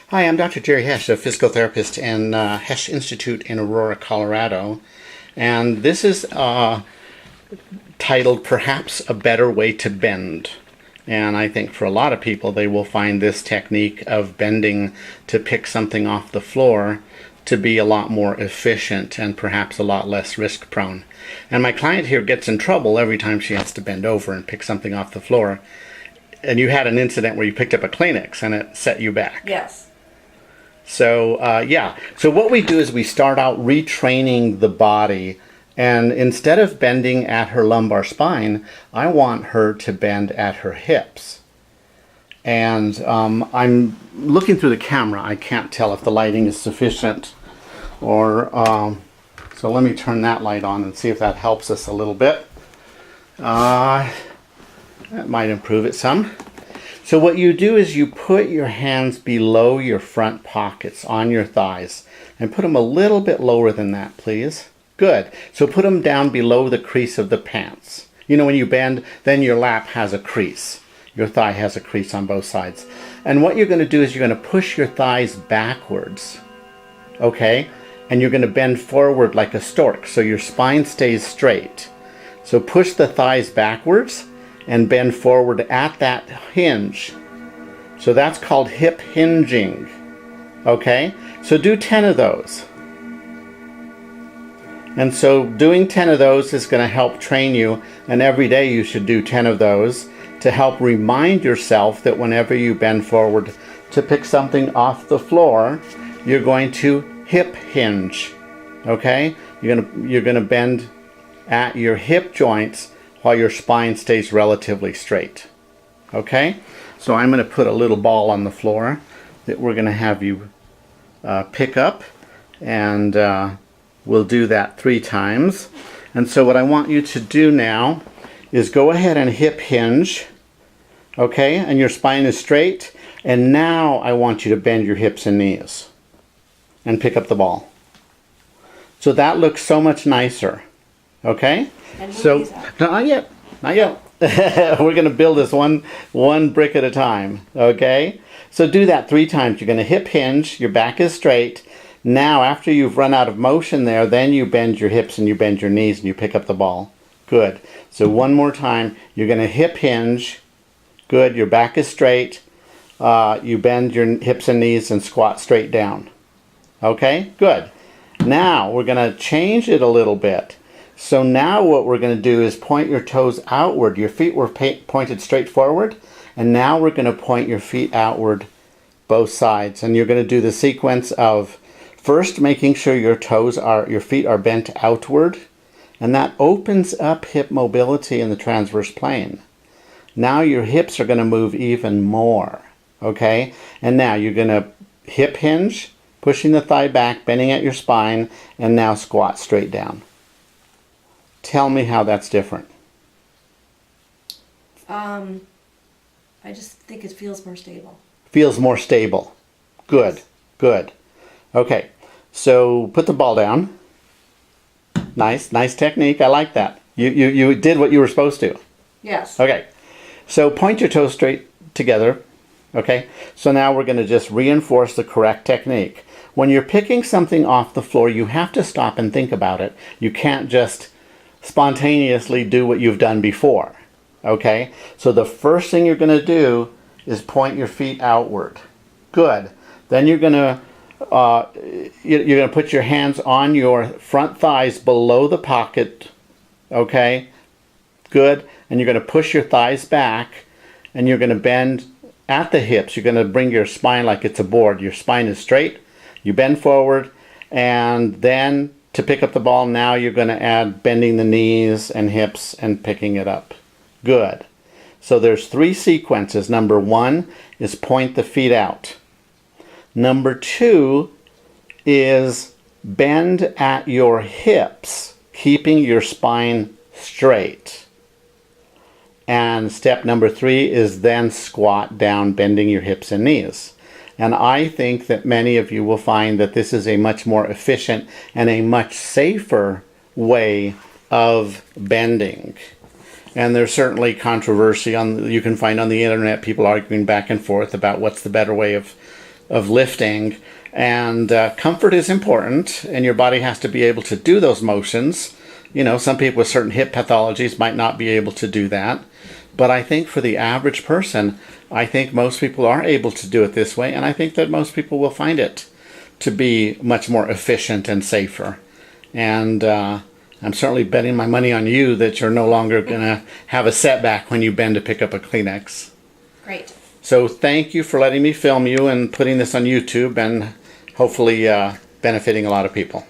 Hi, I'm Dr. Jerry Hesch, a physical therapist in Hesch Institute in Aurora, Colorado. And this is titled Perhaps a Better Way to Bend. And I think for a lot of people, they will find this technique of bending to pick something off the floor to be a lot more efficient and perhaps a lot less risk prone. And my client here gets in trouble every time she has to bend over and pick something off the floor. And you had an incident where you picked up a Kleenex and it set you back. Yes. So, So what we do is we start out retraining the body. And instead of bending at her lumbar spine, I want her to bend at her hips. And I'm looking through the camera. I can't tell if the lighting is sufficient. So let me turn that light on and see if that helps us a little bit. That might improve it some. So what you do is you put your hands below your front pockets on your thighs. And put them a little bit lower than that, please. Good. So put them down below the crease of the pants. You know, when you bend, then your lap has a crease. Your thigh has a crease on both sides. And what you're going to do is you're going to push your thighs backwards. Okay? And you're going to bend forward like a stork so your spine stays straight. So push the thighs backwards and bend forward at that hinge. So that's called hip hinging. Okay? So do 10 of those. And so doing 10 of those is going to help train you, and every day you should do 10 of those to help remind yourself that whenever you bend forward to pick something off the floor, you're going to hip hinge. Okay? You're going to bend at your hip joints while your spine stays relatively straight. Okay? So I'm going to put a little ball on the floor that we're going to have you pick up, and we'll do that 3 times. And so what I want you to do now is go ahead and hip hinge. Okay? And your spine is straight. And now I want you to bend your hips and knees and pick up the ball. So that looks so much nicer. Okay? So, no, not yet. Not yet. We're going to build this one brick at a time. Okay? So do that 3 times. You're going to hip hinge. Your back is straight. Now, after you've run out of motion there, then you bend your hips and you bend your knees and you pick up the ball. Good. So one more time. You're going to hip hinge. Good. Your back is straight. You bend your hips and knees and squat straight down. Okay? Good. Now, we're going to change it a little bit. So now what we're going to do is point your toes outward. Your feet were pointed straight forward. And now we're going to point your feet outward both sides. And you're going to do the sequence of first making sure your feet are bent outward. And that opens up hip mobility in the transverse plane. Now your hips are going to move even more. Okay? And now you're going to hip hinge, pushing the thigh back, bending at your spine, and now squat straight down. Tell me how that's different. I just think it feels more stable. Feels more stable. Good. Yes. Good. Okay. So put the ball down. Nice technique. I like that. You did what you were supposed to. Yes. Okay. So point your toes straight together. Okay. So now we're going to just reinforce the correct technique. When you're picking something off the floor, you have to stop and think about it. You can't just spontaneously do what you've done before. Okay? So the first thing you're going to do is point your feet outward. Good. Then you're going to put your hands on your front thighs below the pocket. Okay? Good. And you're going to push your thighs back, and you're going to bend at the hips. You're going to bring your spine like it's a board. Your spine is straight. You bend forward, and then to pick up the ball, now you're going to add bending the knees and hips and picking it up. Good. So there's 3 sequences. Number 1 is point the feet out. Number 2 is bend at your hips, keeping your spine straight. And step number 3 is then squat down, bending your hips and knees. And I think that many of you will find that this is a much more efficient and a much safer way of bending. And there's certainly controversy you can find on the internet, people arguing back and forth about what's the better way of of lifting. And comfort is important, and your body has to be able to do those motions. You know, some people with certain hip pathologies might not be able to do that. But I think for the average person, I think most people are able to do it this way, and I think that most people will find it to be much more efficient and safer. And I'm certainly betting my money on you that you're no longer going to have a setback when you bend to pick up a Kleenex. Great. So thank you for letting me film you and putting this on YouTube, and hopefully benefiting a lot of people.